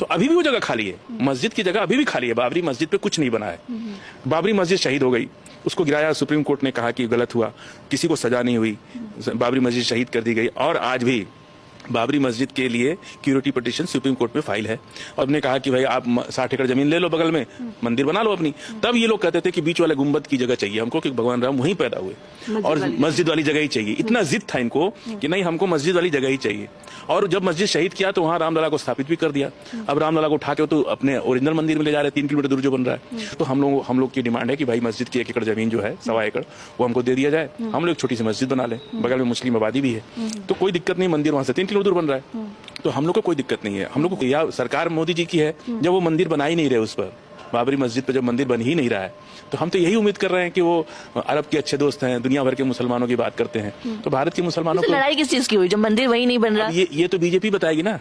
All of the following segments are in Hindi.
तो अभी भी वो जगह खाली है, मस्जिद की जगह अभी भी खाली है। बाबरी मस्जिद पे कुछ नहीं बना है। बाबरी मस्जिद शहीद हो गई, उसको गिराया, सुप्रीम कोर्ट ने कहा कि गलत हुआ, किसी को सजा नहीं हुई, बाबरी मस्जिद शहीद कर दी गई। और आज भी बाबरी मस्जिद के लिए क्यूरिटी पिटीशन सुप्रीम कोर्ट में फाइल है। और ने कहा कि भाई आप 60 एकड़ जमीन ले लो, बगल में मंदिर बना लो अपनी। तब ये लोग कहते थे कि बीच वाले गुंबद की जगह चाहिए हमको, कि भगवान राम वहीं पैदा हुए और मस्जिद वाली जगह ही चाहिए। इतना जिद था इनको कि नहीं, हमको मस्जिद वाली जगह ही चाहिए। और जब मस्जिद शहीद किया तो वहां रामलला को स्थापित भी कर दिया। अब रामलला को उठा के तो अपने ओरिजिनल मंदिर में ले जा रहे हैं, 3 किलोमीटर दूर जो बन रहा है। तो हम लोग की डिमांड है कि भाई मस्जिद की 1 एकड़ जमीन जो है, 1.25 एकड़, वो हमको दे दिया जाए। हम लोग छोटी सी मस्जिद बना लें, बगल में मुस्लिम आबादी भी है, तो कोई दिक्कत नहीं। मंदिर वहां से 3 किलोमीटर दूर बन रहा है, तो हम लोग को कोई दिक्कत नहीं है। हम लोग को या सरकार मोदी जी की है, जब वो मंदिर बना ही नहीं रहे, उस पर बाबरी मस्जिद पर जब मंदिर बन ही नहीं रहा है, तो हम तो यही उम्मीद कर रहे हैं कि वो अरब के अच्छे दोस्त हैं, दुनिया भर के मुसलमानों की बात करते हैं। तो भारत के मुसलमानों को लड़ाई किस चीज की हुई जब मंदिर वही नहीं बन रहा? ये तो बीजेपी बताएगी ना।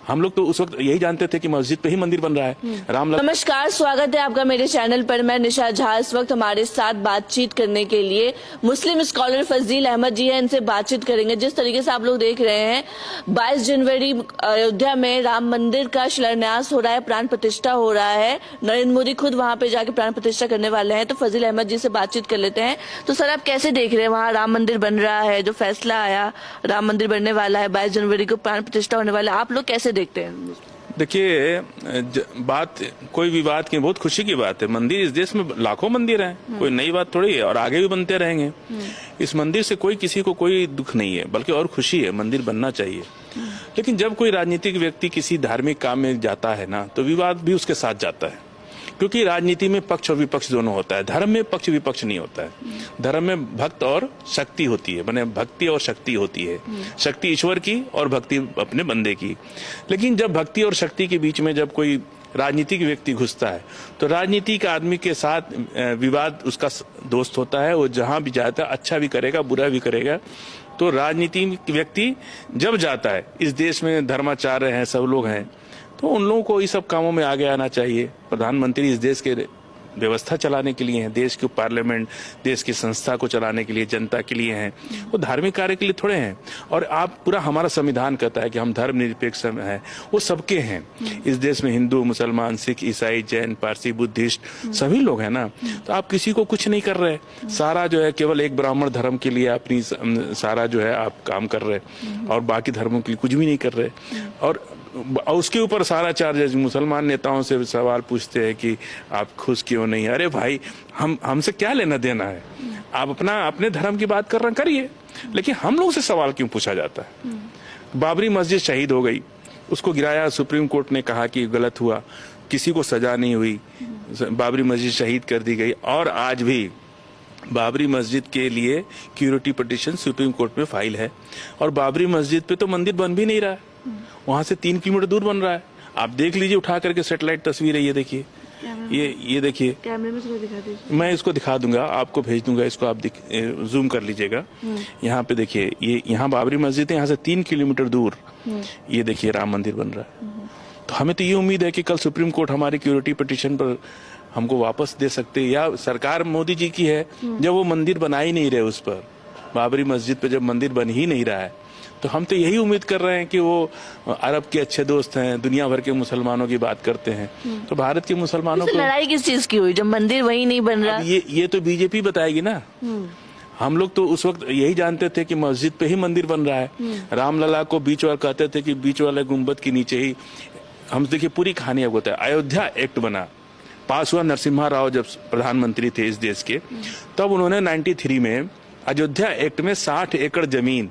हम लोग तो उस वक्त यही जानते थे कि मस्जिद पे ही मंदिर बन रहा है। नमस्कार, स्वागत है आपका मेरे चैनल पर। मैं निशा झा। इस वक्त हमारे साथ बातचीत करने के लिए मुस्लिम स्कॉलर फजील अहमद जी हैं, इनसे बातचीत करेंगे। जिस तरीके से आप लोग देख रहे हैं, 22 जनवरी अयोध्या में राम मंदिर का शिलान्यास हो रहा है, प्राण प्रतिष्ठा हो रहा है। नरेंद्र मोदी खुद वहां पे जाके प्राण प्रतिष्ठा करने वाले हैं। तो फजील अहमद जी से बातचीत कर लेते हैं। तो सर, आप कैसे देख रहे हैं, वहाँ राम मंदिर बन रहा है, जो फैसला आया राम मंदिर बनने वाला है, 22 जनवरी को प्राण प्रतिष्ठा होने वाला है, आप लोग कैसे देखते हैं? देखिए, बात कोई भी बात की बहुत खुशी की बात है। मंदिर इस देश में लाखों मंदिर हैं, कोई नई बात थोड़ी है, और आगे भी बनते रहेंगे। इस मंदिर से कोई किसी को कोई दुख नहीं है, बल्कि और खुशी है। मंदिर बनना चाहिए। लेकिन जब कोई राजनीतिक व्यक्ति किसी धार्मिक काम में जाता है ना, तो विवाद भी उसके साथ जाता है, क्योंकि राजनीति में पक्ष और विपक्ष दोनों होता है। धर्म में पक्ष विपक्ष नहीं होता है। धर्म में भक्त और शक्ति होती है, माने भक्ति और शक्ति होती है। शक्ति ईश्वर की और भक्ति अपने बंदे की। लेकिन जब भक्ति और शक्ति के बीच में जब कोई राजनीतिक व्यक्ति घुसता है, तो राजनीतिक आदमी के साथ विवाद उसका दोस्त होता है। वो जहां भी जाता है, अच्छा भी करेगा, बुरा भी करेगा। तो राजनीतिक व्यक्ति जब जाता है, इस देश में धर्माचार्य हैं, सब लोग हैं, तो उन लोगों को इस सब कामों में आगे आना चाहिए। प्रधानमंत्री इस देश के व्यवस्था चलाने के लिए हैं, देश के पार्लियामेंट, देश की संस्था को चलाने के लिए, जनता के लिए हैं। वो धार्मिक कार्य के लिए थोड़े हैं। और आप पूरा हमारा संविधान कहता है कि हम धर्मनिरपेक्ष हैं, वो सबके हैं। इस देश में हिंदू, मुसलमान, सिख, ईसाई, जैन, पारसी, बुद्धिस्ट, सभी लोग हैं ना। तो आप किसी को कुछ नहीं कर रहे। सारा जो है केवल एक ब्राह्मण धर्म के लिए अपनी सारा जो है आप काम कर रहे, और बाकी धर्मों के लिए कुछ भी नहीं कर रहे। और उसके ऊपर सारा चार्ज मुसलमान नेताओं से सवाल पूछते हैं कि आप खुश क्यों नहीं। अरे भाई, हमसे क्या लेना देना है? आप अपने धर्म की बात कर रहे हैं, करिए, लेकिन हम लोग से सवाल क्यों पूछा जाता है? बाबरी मस्जिद शहीद हो गई, उसको गिराया, सुप्रीम कोर्ट ने कहा कि गलत हुआ, किसी को सजा नहीं हुई, बाबरी मस्जिद शहीद कर दी गई। और आज भी बाबरी मस्जिद के लिए क्यूरिटी पिटीशन सुप्रीम कोर्ट में फाइल है। और बाबरी मस्जिद पे तो मंदिर बन भी नहीं रहा है, वहां से 3 किलोमीटर दूर बन रहा है। आप देख लीजिए, उठा करके सैटेलाइट तस्वीर है, ये देखिए, ये देखिए, कैमरे में इसको दिखा दीजिए। मैं इसको दिखा दूंगा, आपको भेज दूंगा, इसको आप जूम कर लीजिएगा। यहाँ पे देखिए, ये यहाँ बाबरी मस्जिद है, यहाँ से 3 किलोमीटर दूर ये देखिए राम मंदिर बन रहा है। तो हमें तो ये उम्मीद है कि कल सुप्रीम कोर्ट हमारी क्यूरिटी पिटीशन पर हमको वापस दे सकते, या सरकार मोदी जी की है, जब वो मंदिर बना ही नहीं रहे, उस पर बाबरी मस्जिद पे जब मंदिर बन ही नहीं रहा है, तो हम तो यही उम्मीद कर रहे हैं कि वो अरब के अच्छे दोस्त हैं, दुनिया भर के मुसलमानों की बात करते हैं। तो भारत के मुसलमानों को लड़ाई किस चीज की हुई जब मंदिर वही नहीं बन रहा? ये तो बीजेपी बताएगी ना। हम लोग तो उस वक्त यही जानते थे कि मस्जिद पे ही मंदिर बन रहा है। रामलला को बीच वाले कहते थे कि बीच वाले गुंबद के नीचे ही। हम देखिए, पूरी कहानी आपको बताया। अयोध्या एक्ट बना, पास हुआ, नरसिम्हा राव जब प्रधानमंत्री थे इस देश के, तब उन्होंने 93 में अयोध्या एक्ट में 60 एकड़ जमीन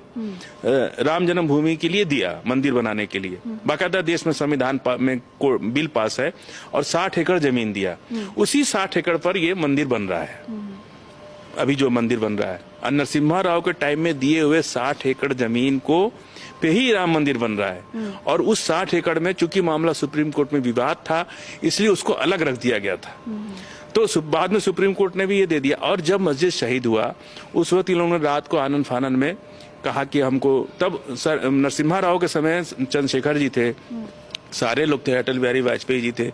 राम जन्मभूमि के लिए दिया, मंदिर बनाने के लिए। बाकायदा देश में संविधान में बिल पास है, और 60 एकड़ जमीन दिया। उसी 60 एकड़ पर ये मंदिर बन रहा है, अभी जो मंदिर बन रहा है। नरसिम्हा राव के टाइम में दिए हुए 60 एकड़ जमीन को पे ही राम मंदिर बन रहा है। और उस 60 एकड़ में चूंकि मामला सुप्रीम कोर्ट में विवाद था, इसलिए उसको अलग रख दिया गया था। तो बाद में सुप्रीम कोर्ट ने भी ये दे दिया। और जब मस्जिद शहीद हुआ, उस वक्त इन लोगों ने रात को आनंद फानन में कहा कि हमको, तब नरसिम्हा राव के समय चंद्रशेखर जी थे, सारे लोग थे, अटल बिहारी वाजपेयी जी थे,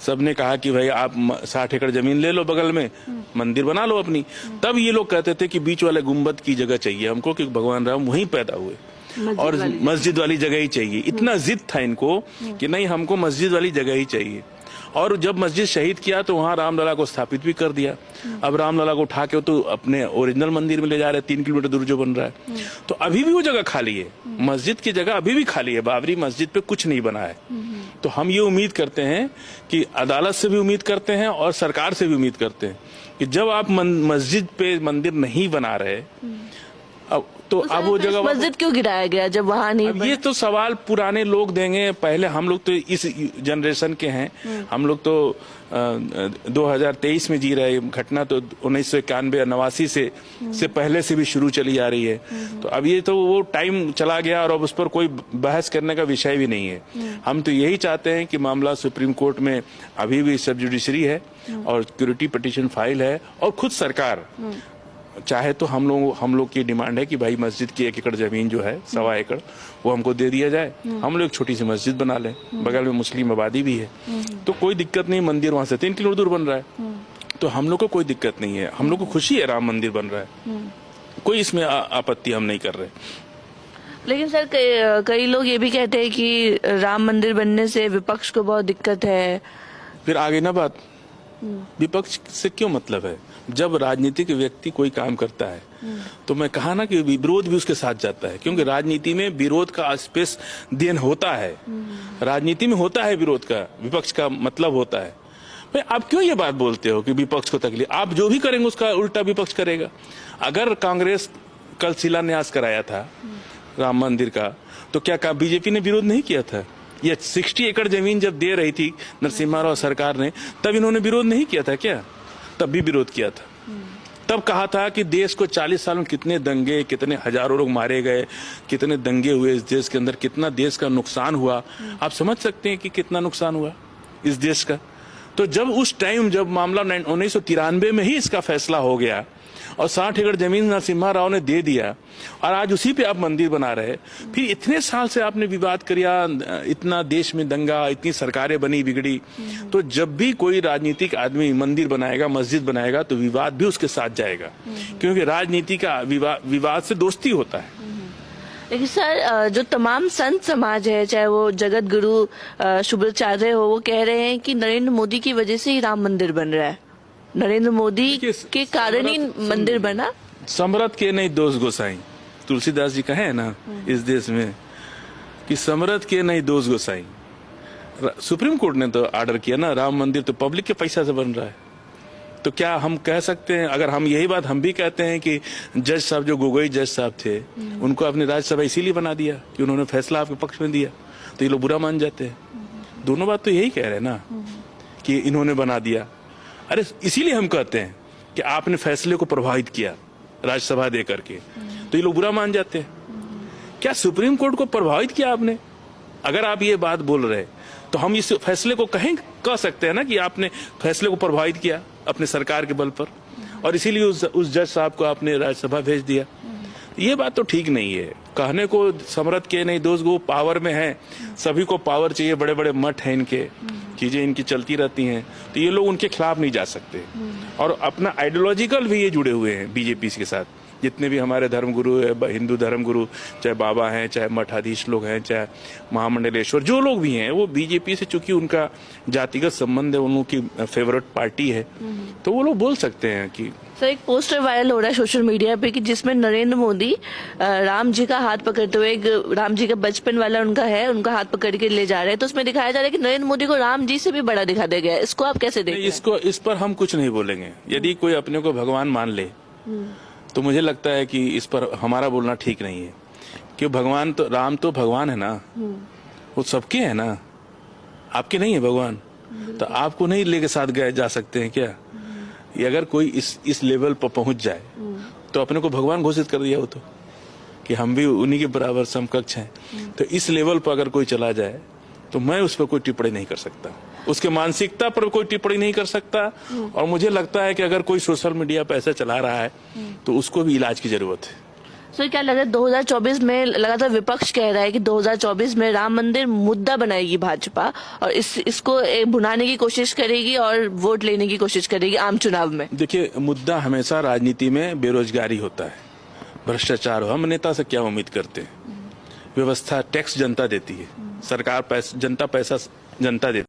सबने कहा कि भाई आप 60 एकड़ जमीन ले लो, बगल में मंदिर बना लो अपनी। तब ये लोग कहते थे कि बीच वाले गुंबद की जगह चाहिए हमको, कि भगवान राम वहीं पैदा हुए और मस्जिद वाली जगह ही चाहिए। इतना जिद था इनको कि नहीं, हमको मस्जिद वाली जगह ही चाहिए। और जब मस्जिद शहीद किया तो वहां रामलला को स्थापित भी कर दिया। अब रामलला को उठा के तो अपने ओरिजिनल मंदिर में ले जा रहे हैं, 3 किलोमीटर दूर जो बन रहा है। तो अभी भी वो जगह खाली है, मस्जिद की जगह अभी भी खाली है। बाबरी मस्जिद पे कुछ नहीं बना है। तो हम ये उम्मीद करते हैं कि अदालत से भी उम्मीद करते हैं और सरकार से भी उम्मीद करते हैं कि जब आप मस्जिद पे मंदिर नहीं बना रहे, अब वो जगह मस्जिद क्यों गिराया गया जब वहां नहीं? अब ये तो सवाल पुराने लोग देंगे। पहले हम लोग तो इस जनरेशन के हैं, हम लोग तो 2023 में जी रहे। घटना तो 1991-89 से पहले से भी शुरू चली जा रही है। तो अब ये तो वो टाइम चला गया और अब उस पर कोई बहस करने का विषय भी नहीं है। हम तो यही चाहते हैं कि मामला सुप्रीम कोर्ट में अभी भी सब जुडिशरी है और सिक्योरिटी पिटीशन फाइल है, और खुद सरकार चाहे तो हम लोग की डिमांड है कि भाई मस्जिद की 1 एकड़ जमीन जो है, 1.25 एकड़, वो हमको दे दिया जाए। हम लोग एक छोटी सी मस्जिद बना लें, बगल में मुस्लिम आबादी भी है, तो कोई दिक्कत नहीं। मंदिर वहां से 3 किलोमीटर दूर बन रहा है, तो हम लोग को कोई दिक्कत नहीं है। हम लोग को खुशी है राम मंदिर बन रहा है, कोई इसमें आपत्ति हम नहीं कर रहे। लेकिन सर कई लोग ये भी कहते हैं कि राम मंदिर बनने से विपक्ष को बहुत दिक्कत है। फिर आगे ना बात, विपक्ष से क्यों मतलब है? जब राजनीतिक व्यक्ति कोई काम करता है तो मैं कहा ना कि विरोध भी उसके साथ जाता है, क्योंकि राजनीति में विरोध का स्पेस देन होता है। राजनीति में होता है विरोध का, विपक्ष का मतलब होता है। भाई आप क्यों ये बात बोलते हो कि विपक्ष को तकलीफ? आप जो भी करेंगे उसका उल्टा विपक्ष करेगा। अगर कांग्रेस कल शिलान्यास कराया था राम मंदिर का, तो क्या बीजेपी ने विरोध नहीं किया था? ये 60 एकड़ जमीन जब दे रही थी नरसिम्हा राव सरकार ने, तब इन्होंने विरोध नहीं किया था क्या? तब भी विरोध किया था। तब कहा था कि देश को 40 साल में कितने दंगे, कितने हजारों लोग मारे गए, कितने दंगे हुए इस देश के अंदर, कितना देश का नुकसान हुआ। आप समझ सकते हैं कि कितना नुकसान हुआ इस देश का। तो जब उस टाइम जब मामला 1993 में ही इसका फैसला हो गया और 60 एकड़ जमीन नरसिम्हा राव ने दे दिया, और आज उसी पे आप मंदिर बना रहे। फिर इतने साल से आपने विवाद किया, इतना देश में दंगा, इतनी सरकारें बनी बिगड़ी। तो जब भी कोई राजनीतिक आदमी मंदिर बनाएगा, मस्जिद बनाएगा, तो विवाद भी उसके साथ जाएगा, क्योंकि राजनीति का विवाद से दोस्ती होता है। लेकिन सर जो तमाम संत समाज है, चाहे वो जगत गुरु शुभ्राचार्य हो, वो कह रहे हैं कि नरेंद्र मोदी की वजह से ही राम मंदिर बन रहा है, नरेंद्र मोदी के कारण ही मंदिर बना। समरथ के नहीं दोष गोसाई, तुलसीदास जी कहे ना इस देश में कि समरथ के नहीं दोष गोसाई। सुप्रीम कोर्ट ने तो ऑर्डर किया ना, राम मंदिर तो पब्लिक के पैसा से बन रहा है। तो क्या हम कह सकते हैं, अगर हम यही बात हम भी कहते हैं कि जज साहब, जो गोगोई जज साहब थे, उनको अपनी राज्यसभा इसीलिए बना दिया कि उन्होंने फैसला आपके पक्ष में दिया, तो ये लोग बुरा मान जाते हैं। दोनों बात तो यही कह रहे हैं ना कि इन्होंने बना दिया। अरे इसीलिए हम कहते हैं कि आपने फैसले को प्रभावित किया राज्यसभा दे करके, तो ये लोग बुरा मान जाते हैं। क्या सुप्रीम कोर्ट को प्रभावित किया आपने? अगर आप ये बात बोल रहे तो हम इस फैसले को कह सकते हैं ना कि आपने फैसले को प्रभावित किया अपने सरकार के बल पर, और इसीलिए उस जज साहब को आपने राज्यसभा भेज दिया। ये बात तो ठीक नहीं है। कहने को समरथ के नहीं दोस्त, वो पावर में है, सभी को पावर चाहिए, बड़े बड़े मठ हैं इनके, चीजें इनकी चलती रहती हैं, तो ये लोग उनके खिलाफ नहीं जा सकते। और अपना आइडियोलॉजिकल भी ये जुड़े हुए हैं बीजेपी के साथ। जितने भी हमारे धर्मगुरु है, हिंदू धर्मगुरु, चाहे बाबा हैं, चाहे मठाधीश लोग हैं, चाहे महामंडलेश्वर, जो लोग भी हैं, वो बीजेपी से, चूंकि उनका जातिगत संबंध है, उनकी फेवरेट पार्टी है, तो वो लोग बोल सकते हैं कि। सर एक पोस्टर वायरल हो रहा है सोशल मीडिया पे कि जिसमें नरेंद्र मोदी राम जी का हाथ पकड़ते हुए, एक राम जी का बचपन वाला उनका है, उनका हाथ पकड़ के ले जा रहे हैं, तो उसमें दिखाया जा रहा है कि नरेंद्र मोदी को राम जी से भी बड़ा दिखा दिया गया है। इसको आप कैसे देखते हैं? इस पर हम कुछ नहीं बोलेंगे। यदि कोई अपने को भगवान मान ले तो मुझे लगता है कि इस पर हमारा बोलना ठीक नहीं है, क्यों? भगवान तो, राम तो भगवान है ना, वो सबके है ना, आपके नहीं है भगवान, तो आपको नहीं लेके साथ गए जा सकते हैं क्या? ये अगर कोई इस लेवल पर पहुंच जाए तो अपने को भगवान घोषित कर दिया हो, तो कि हम भी उन्हीं के बराबर समकक्ष हैं। तो इस लेवल पर अगर कोई चला जाए तो मैं उस पर कोई टिप्पणी नहीं कर सकता, उसके मानसिकता पर कोई टिप्पणी नहीं कर सकता। और मुझे लगता है कि अगर कोई सोशल मीडिया पर ऐसा चला रहा है तो उसको भी इलाज की जरूरत है। सर क्या लग रहा है 2024 में, लगातार विपक्ष कह रहा है कि 2024 में राम मंदिर मुद्दा बनाएगी भाजपा, और इसको भुनाने की कोशिश करेगी और वोट लेने की कोशिश करेगी आम चुनाव में। देखिए, मुद्दा हमेशा राजनीति में बेरोजगारी होता है, भ्रष्टाचार हो। हम नेता से क्या उम्मीद करते हैं? व्यवस्था टैक्स जनता देती है, सरकार पैसा जनता पैसा जनता देती है।